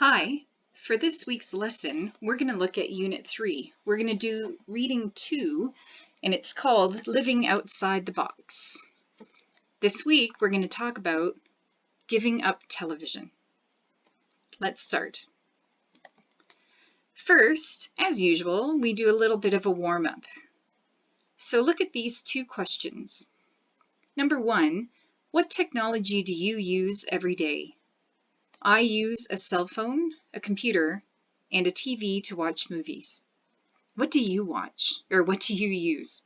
Hi, for this week's lesson, we're going to look at Unit 3. We're going to do Reading 2, and it's called Living Outside the Box. This week, we're going to talk about giving up television. Let's start. First, as usual, we do a little bit of a warm-up. So look at these two questions. Number 1, what technology do you use every day? I use a cell phone, a computer, and a TV to watch movies. What do you watch, or what do you use?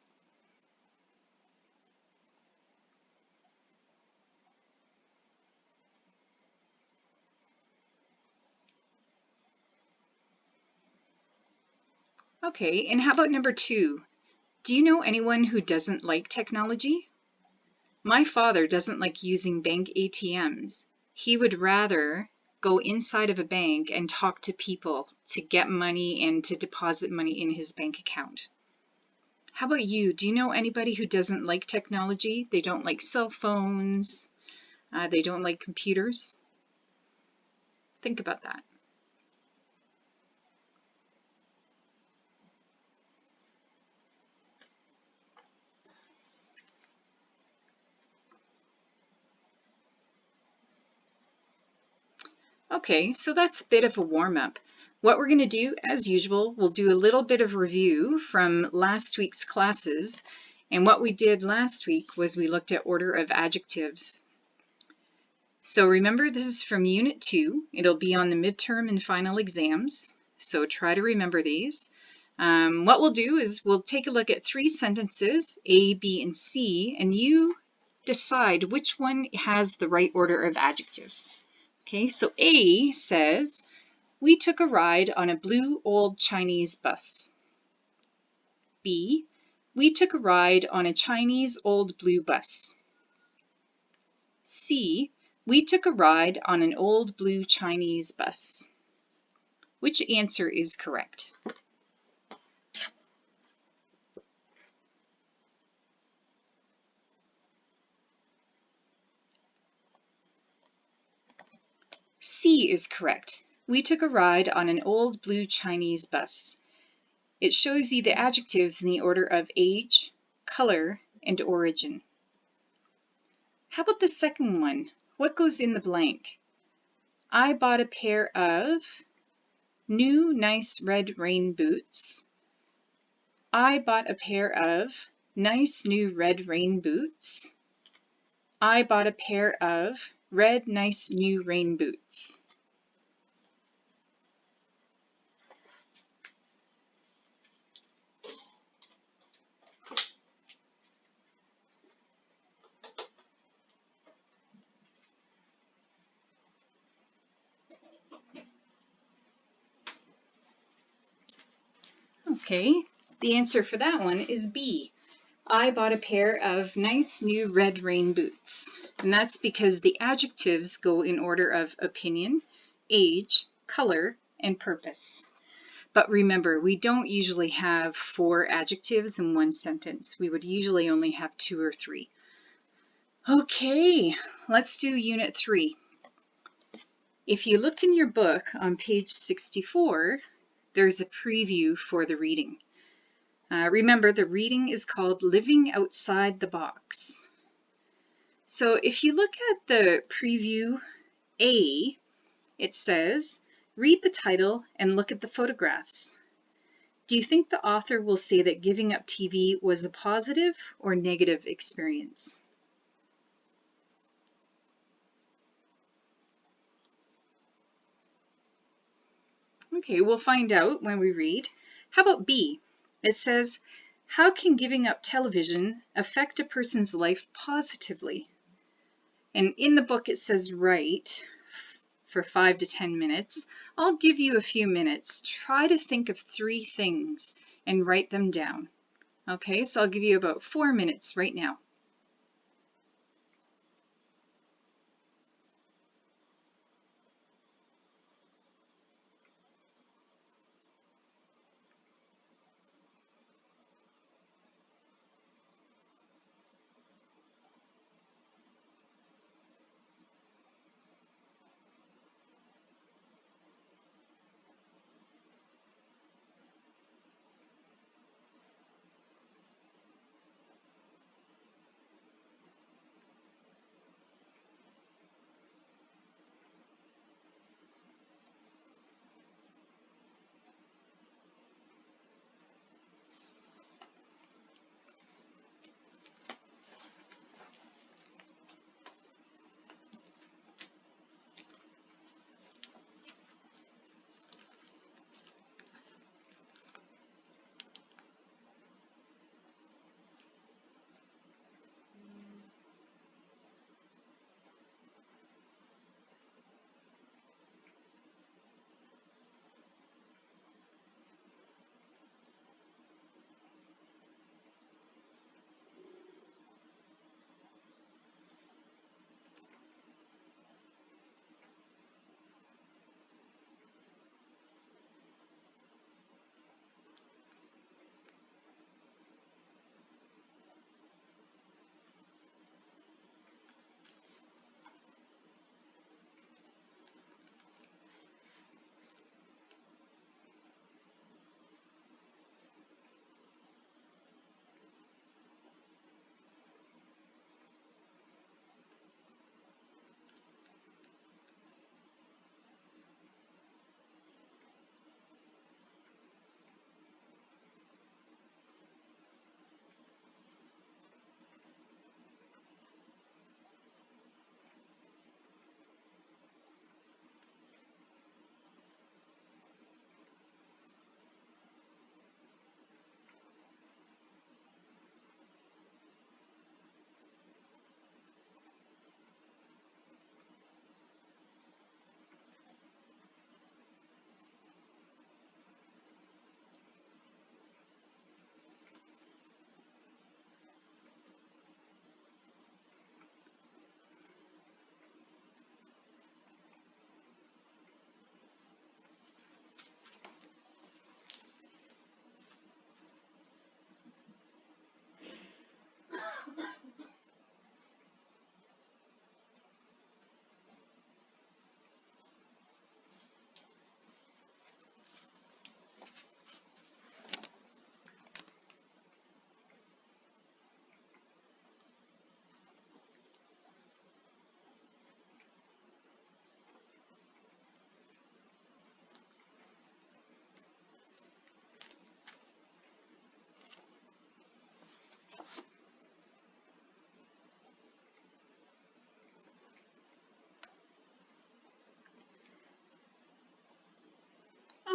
Okay, and how about number 2? Do you know anyone who doesn't like technology? My father doesn't like using bank ATMs. He would rather go inside of a bank and talk to people to get money and to deposit money in his bank account. How about you? Do you know anybody who doesn't like technology? They don't like cell phones. They don't like computers. Think about that. Okay, so that's a bit of a warm-up. What we're going to do, as usual, we'll do a little bit of review from last week's classes. And what we did last week was we looked at order of adjectives. So remember, this is from Unit 2. It'll be on the midterm and final exams, so try to remember these. What we'll do is we'll take a look at 3 sentences, A, B, and C, and you decide which one has the right order of adjectives. Okay, so A says, we took a ride on a blue old Chinese bus. B, we took a ride on a Chinese old blue bus. C, we took a ride on an old blue Chinese bus. Which answer is correct? C is correct. We took a ride on an old blue Chinese bus. It shows you the adjectives in the order of age, color, and origin. How about the second one? What goes in the blank? I bought a pair of new nice red rain boots. I bought a pair of nice new red rain boots. I bought a pair of red nice new rain boots. Okay, the answer for that one is B. I bought a pair of nice new red rain boots. And that's because the adjectives go in order of opinion, age, color, and purpose. But remember, we don't usually have 4 adjectives in one sentence. We would usually only have 2 or 3. Okay, let's do Unit 3. If you look in your book on page 64, there's a preview for the reading. Remember, the reading is called Living Outside the Box. So if you look at the preview A, it says, read the title and look at the photographs. Do you think the author will say that giving up TV was a positive or negative experience? Okay, we'll find out when we read. How about B? It says, how can giving up television affect a person's life positively? And in the book it says write for 5 to 10 minutes. I'll give you a few minutes. Try to think of 3 things and write them down. Okay, so I'll give you about 4 minutes right now.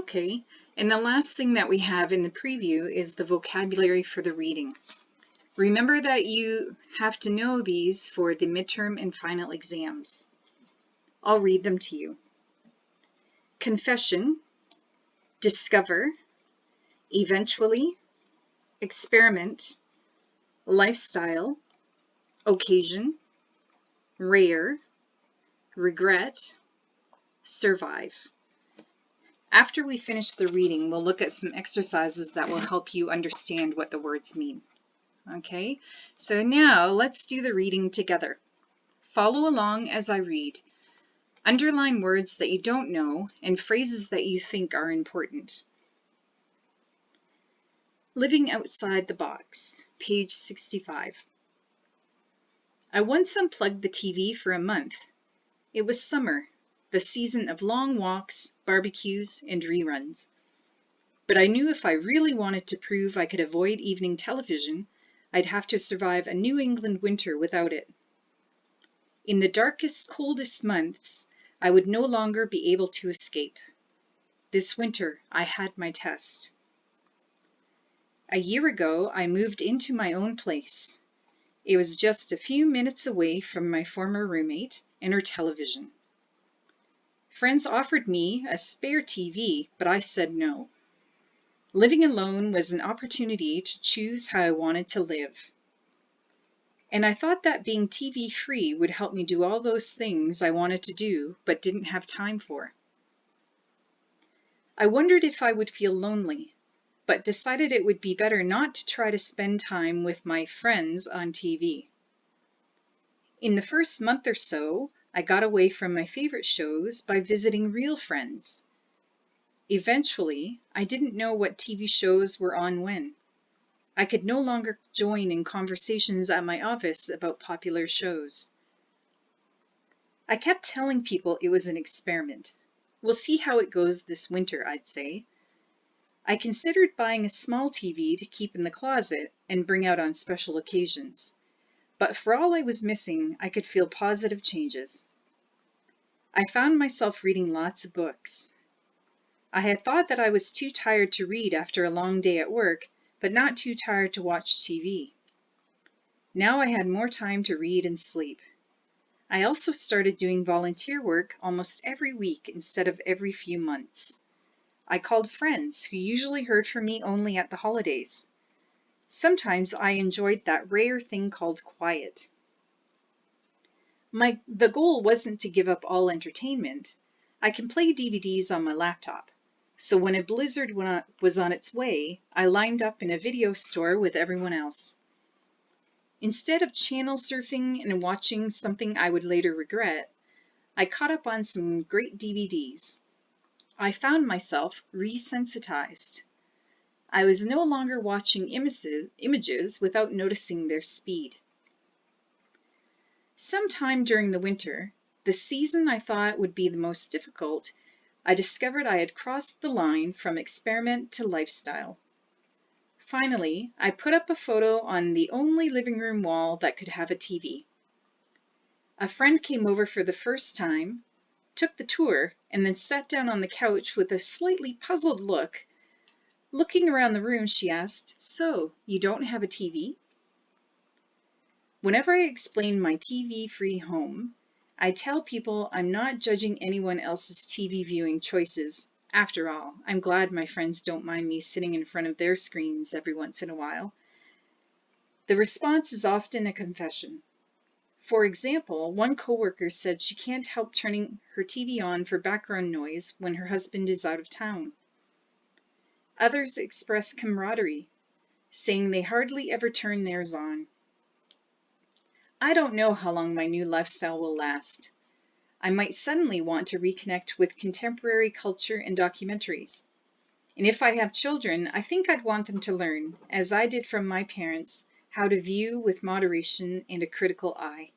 Okay, and the last thing that we have in the preview is the vocabulary for the reading. Remember that you have to know these for the midterm and final exams. I'll read them to you. Confession, discover, eventually, experiment, lifestyle, occasion, rare, regret, survive. After we finish the reading, we'll look at some exercises that will help you understand what the words mean. Okay, so now let's do the reading together. Follow along as I read. Underline words that you don't know and phrases that you think are important. Living outside the box, page 65. I once unplugged the TV for a month. It was summer, the season of long walks, barbecues, and reruns. But I knew if I really wanted to prove I could avoid evening television, I'd have to survive a New England winter without it. In the darkest, coldest months, I would no longer be able to escape. This winter, I had my test. A year ago, I moved into my own place. It was just a few minutes away from my former roommate and her television. Friends offered me a spare TV, but I said no. Living alone was an opportunity to choose how I wanted to live. And I thought that being TV-free would help me do all those things I wanted to do but didn't have time for. I wondered if I would feel lonely, but decided it would be better not to try to spend time with my friends on TV. In the first month or so, I got away from my favorite shows by visiting real friends. Eventually, I didn't know what TV shows were on when. I could no longer join in conversations at my office about popular shows. I kept telling people it was an experiment. We'll see how it goes this winter, I'd say. I considered buying a small TV to keep in the closet and bring out on special occasions. But for all I was missing, I could feel positive changes. I found myself reading lots of books. I had thought that I was too tired to read after a long day at work, but not too tired to watch TV. Now I had more time to read and sleep. I also started doing volunteer work almost every week instead of every few months. I called friends who usually heard from me only at the holidays. Sometimes I enjoyed that rare thing called quiet. The goal wasn't to give up all entertainment. I can play DVDs on my laptop. So when a blizzard was on its way, I lined up in a video store with everyone else. Instead of channel surfing and watching something I would later regret, I caught up on some great DVDs. I found myself resensitized. I was no longer watching images without noticing their speed. Sometime during the winter, the season I thought would be the most difficult, I discovered I had crossed the line from experiment to lifestyle. Finally, I put up a photo on the only living room wall that could have a TV. A friend came over for the first time, took the tour, and then sat down on the couch with a slightly puzzled look. Looking around the room, she asked, "So, you don't have a TV?" Whenever I explain my TV-free home, I tell people I'm not judging anyone else's TV viewing choices. After all, I'm glad my friends don't mind me sitting in front of their screens every once in a while. The response is often a confession. For example, one coworker said she can't help turning her TV on for background noise when her husband is out of town. Others express camaraderie, saying they hardly ever turn theirs on. I don't know how long my new lifestyle will last. I might suddenly want to reconnect with contemporary culture and documentaries. And if I have children, I think I'd want them to learn, as I did from my parents, how to view with moderation and a critical eye.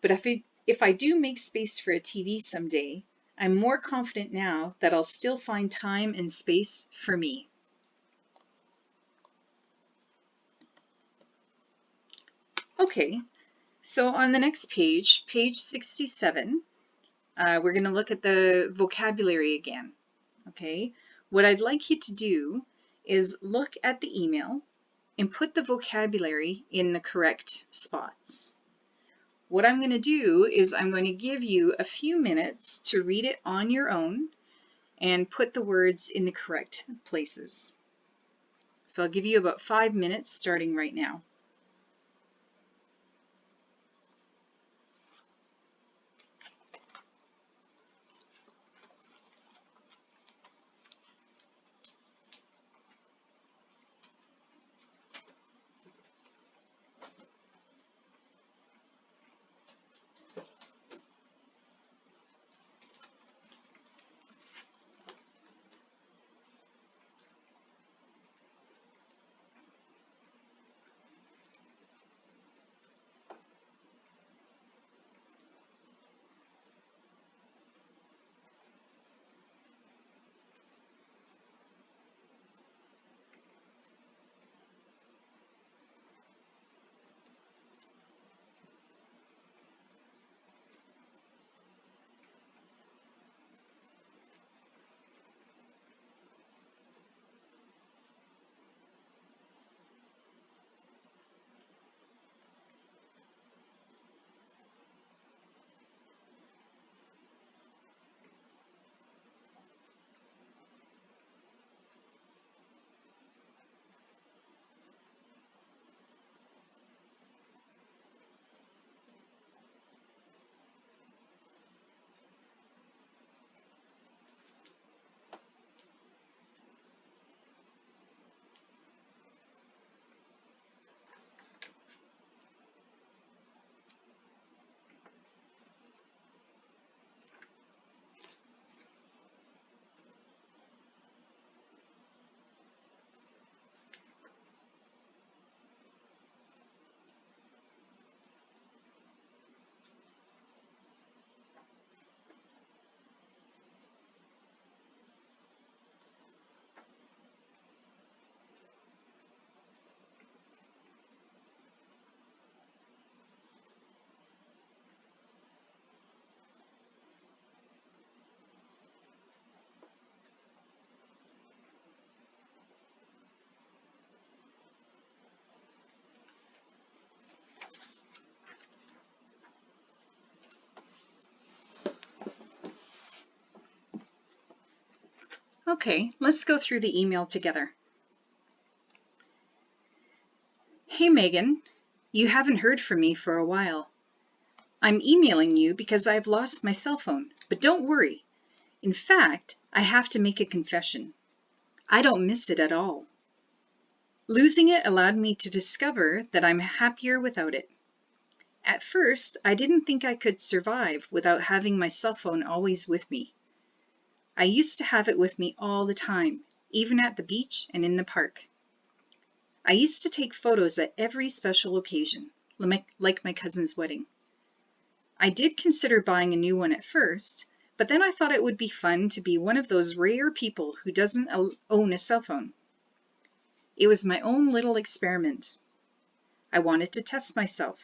But if I do make space for a TV someday, I'm more confident now that I'll still find time and space for me. Okay, so on the next page, page 67, we're going to look at the vocabulary again. okay? What I'd like you to do is look at the email and put the vocabulary in the correct spots. What I'm going to do is I'm going to give you a few minutes to read it on your own and put the words in the correct places. So I'll give you about 5 minutes starting right now. Okay, let's go through the email together. Hey Megan, you haven't heard from me for a while. I'm emailing you because I've lost my cell phone, but don't worry. In fact, I have to make a confession. I don't miss it at all. Losing it allowed me to discover that I'm happier without it. At first, I didn't think I could survive without having my cell phone always with me. I used to have it with me all the time, even at the beach and in the park. I used to take photos at every special occasion, like my cousin's wedding. I did consider buying a new one at first, but then I thought it would be fun to be one of those rare people who doesn't own a cell phone. It was my own little experiment. I wanted to test myself.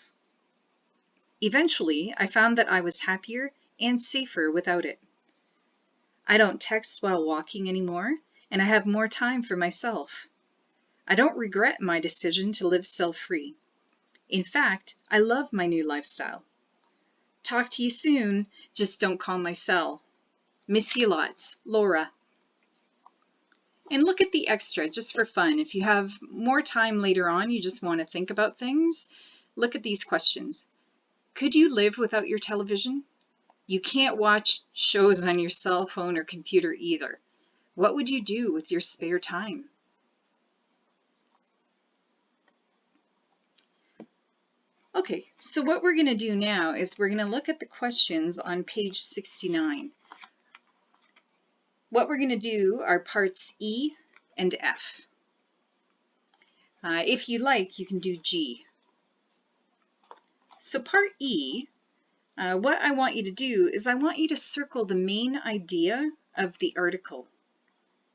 Eventually, I found that I was happier and safer without it. I don't text while walking anymore, and I have more time for myself. I don't regret my decision to live cell-free. In fact, I love my new lifestyle. Talk to you soon, just don't call my cell. Miss you lots, Laura. And look at the extra just for fun. If you have more time later on, you just want to think about things, look at these questions. Could you live without your television? You can't watch shows on your cell phone or computer either. What would you do with your spare time? Okay, so what we're going to do now is we're going to look at the questions on page 69. What we're going to do are parts E and F. If you like, you can do G. So part E, what I want you to do is I want you to circle the main idea of the article.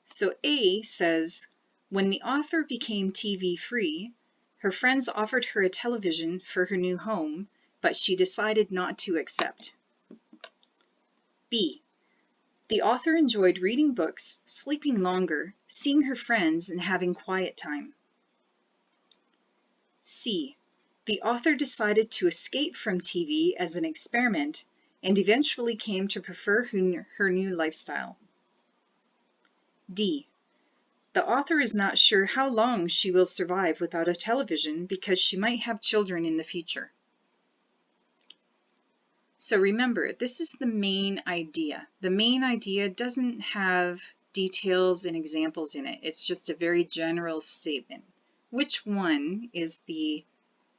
So A says, when the author became TV free, her friends offered her a television for her new home, but she decided not to accept. B, The author enjoyed reading books, sleeping longer, seeing her friends, and having quiet time. C. The author decided to escape from TV as an experiment and eventually came to prefer her new lifestyle. D. The author is not sure how long she will survive without a television because she might have children in the future. So remember, this is the main idea. The main idea doesn't have details and examples in it. It's just a very general statement. Which one is the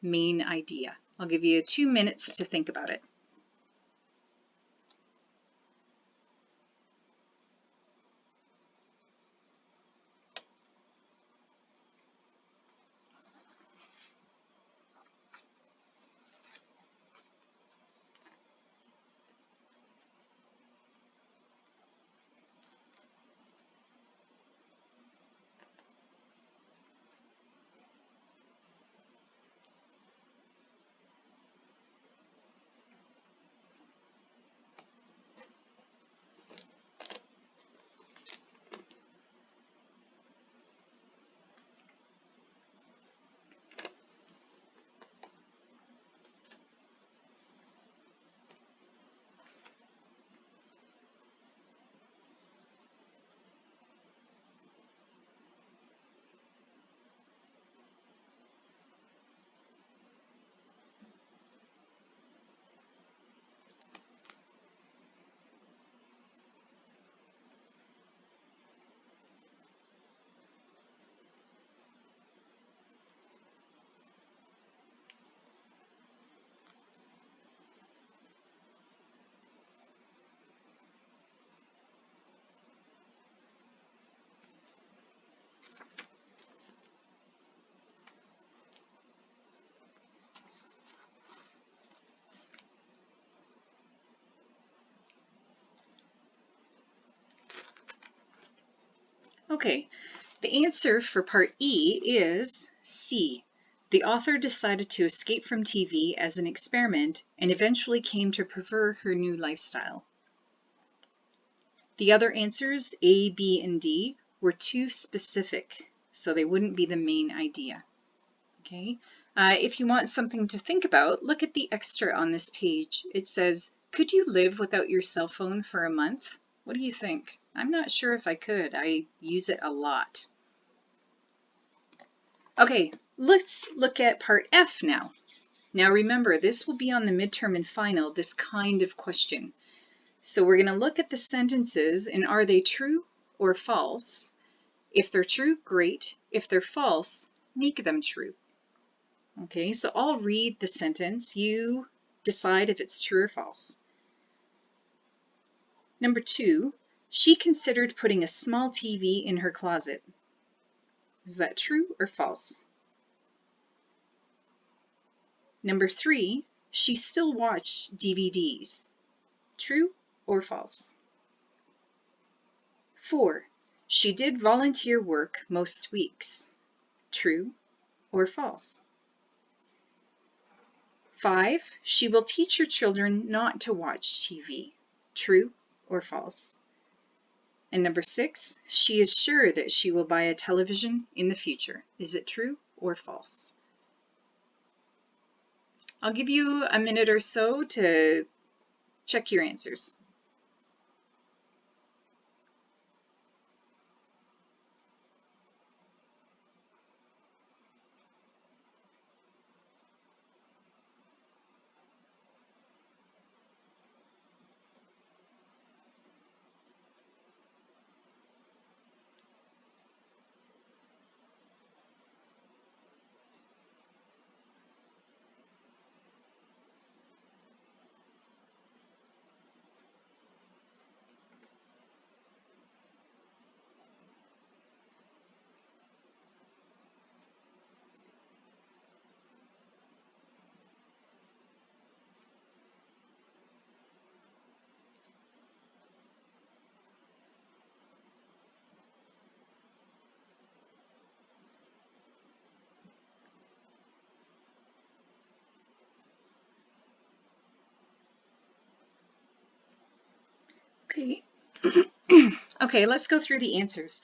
main idea? I'll give you 2 minutes to think about it. Okay, the answer for part E is C. The author decided to escape from TV as an experiment and eventually came to prefer her new lifestyle. The other answers, A, B, and D, were too specific, so they wouldn't be the main idea. Okay. If you want something to think about, look at the extra on this page. It says, could you live without your cell phone for a month? What do you think? I'm not sure if I could. I use it a lot. Okay, let's look at part F now. Now remember, this will be on the midterm and final, this kind of question. So we're going to look at the sentences and are they true or false? If they're true, great. If they're false, make them true. Okay, so I'll read the sentence. You decide if it's true or false. Number 2, she considered putting a small TV in her closet. Is that true or false? Number 3, she still watched DVDs. True or false? 4, she did volunteer work most weeks. True or false? 5, she will teach her children not to watch TV. True or false? And number 6, she is sure that she will buy a television in the future. Is it true or false? I'll give you a minute or so to check your answers. Okay, Okay, let's go through the answers.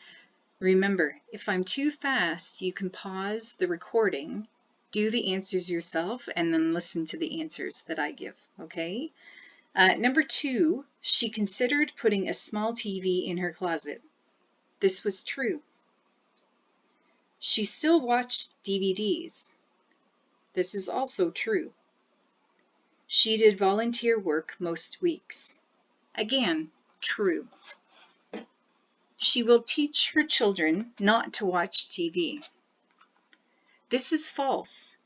Remember, if I'm too fast, you can pause the recording, do the answers yourself, and then listen to the answers that I give, okay? Number 2, she considered putting a small TV in her closet. This was true. She still watched DVDs. This is also true. She did volunteer work most weeks. Again, true. She will teach her children not to watch TV. This is false.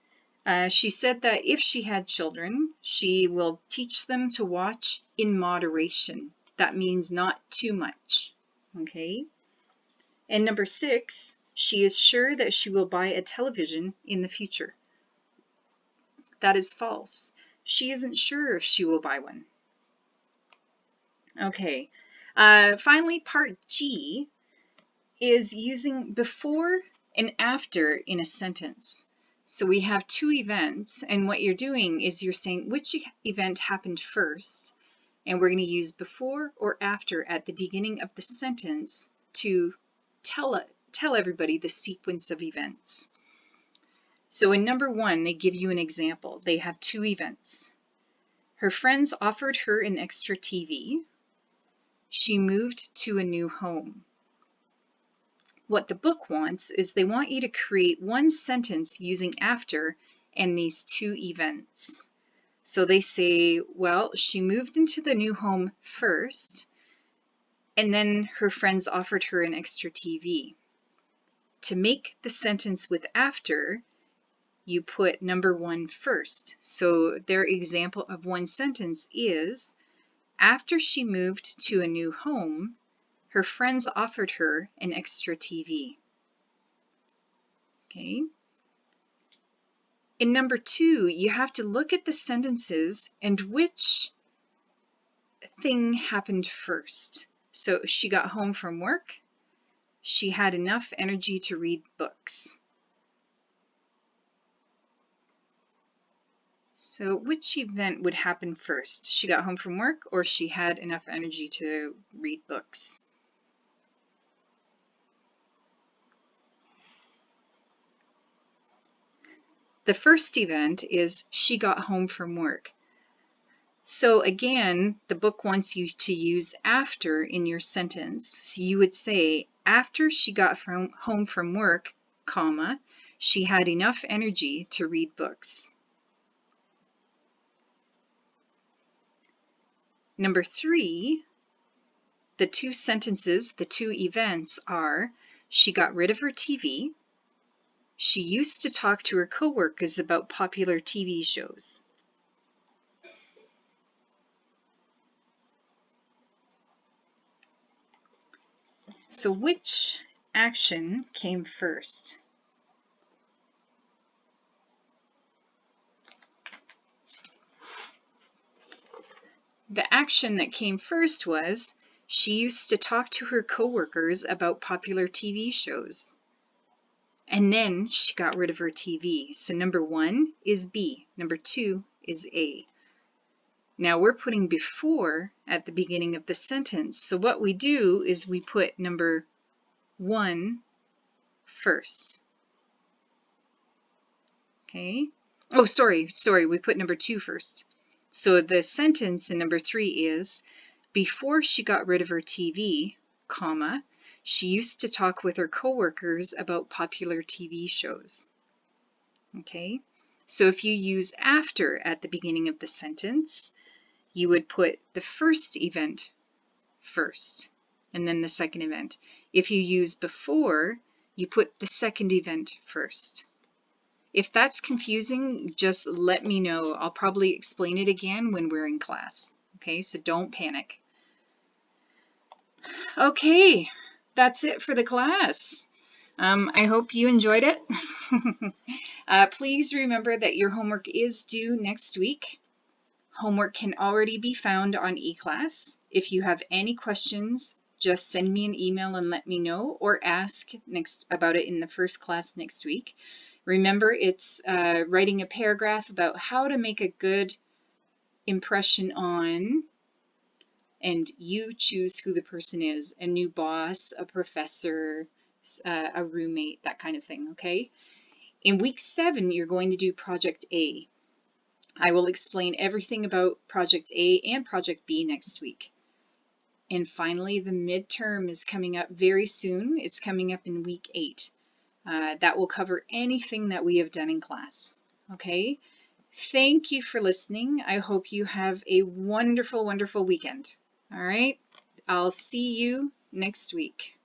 She said that if she had children, she will teach them to watch in moderation. That means not too much. Okay? And number 6, she is sure that she will buy a television in the future. That is false. She isn't sure if she will buy one. Okay. Finally, part G is using before and after in a sentence. So we have 2 events, and what you're doing is you're saying which event happened first, and we're going to use before or after at the beginning of the sentence to tell everybody the sequence of events. So in number 1, they give you an example. They have 2 events. Her friends offered her an extra TV. She moved to a new home. What the book wants is they want you to create one sentence using after and these 2 events. So they say, well, she moved into the new home first, and then her friends offered her an extra TV. To make the sentence with after, you put number 1 first. So their example of one sentence is, after she moved to a new home, her friends offered her an extra TV. Okay. In number 2, you have to look at the sentences and which thing happened first. So she got home from work. She had enough energy to read books. So which event would happen first? She got home from work or she had enough energy to read books? The first event is she got home from work. So again, the book wants you to use after in your sentence. So you would say, after she got home from work, comma, she had enough energy to read books. Number 3, the 2 sentences, the 2 events are, she got rid of her TV. She used to talk to her coworkers about popular TV shows. So which action came first? The action that came first was, she used to talk to her coworkers about popular TV shows. And then she got rid of her TV. So number 1 is B, number 2 is A. Now we're putting before at the beginning of the sentence. So what we do is we put number 1 first. Okay? Oh, sorry, we put number 2 first. So the sentence in number 3 is, before she got rid of her TV, comma, she used to talk with her coworkers about popular TV shows. Okay? So if you use after at the beginning of the sentence, you would put the first event first, and then the second event. If you use before, you put the second event first. If that's confusing, just let me know. I'll probably explain it again when we're in class. Okay, so don't panic. Okay, that's it for the class. I hope you enjoyed it. Please remember that your homework is due next week. Homework can already be found on eClass. If you have any questions, just send me an email and let me know, or ask about it in the first class next week. Remember, it's writing a paragraph about how to make a good impression on and you choose who the person is, a new boss, a professor, a roommate, that kind of thing, okay? In week 7, you're going to do Project A. I will explain everything about Project A and Project B next week. And finally, the midterm is coming up very soon. It's coming up in week 8. That will cover anything that we have done in class, okay? Thank you for listening. I hope you have a wonderful, wonderful weekend. All right? I'll see you next week.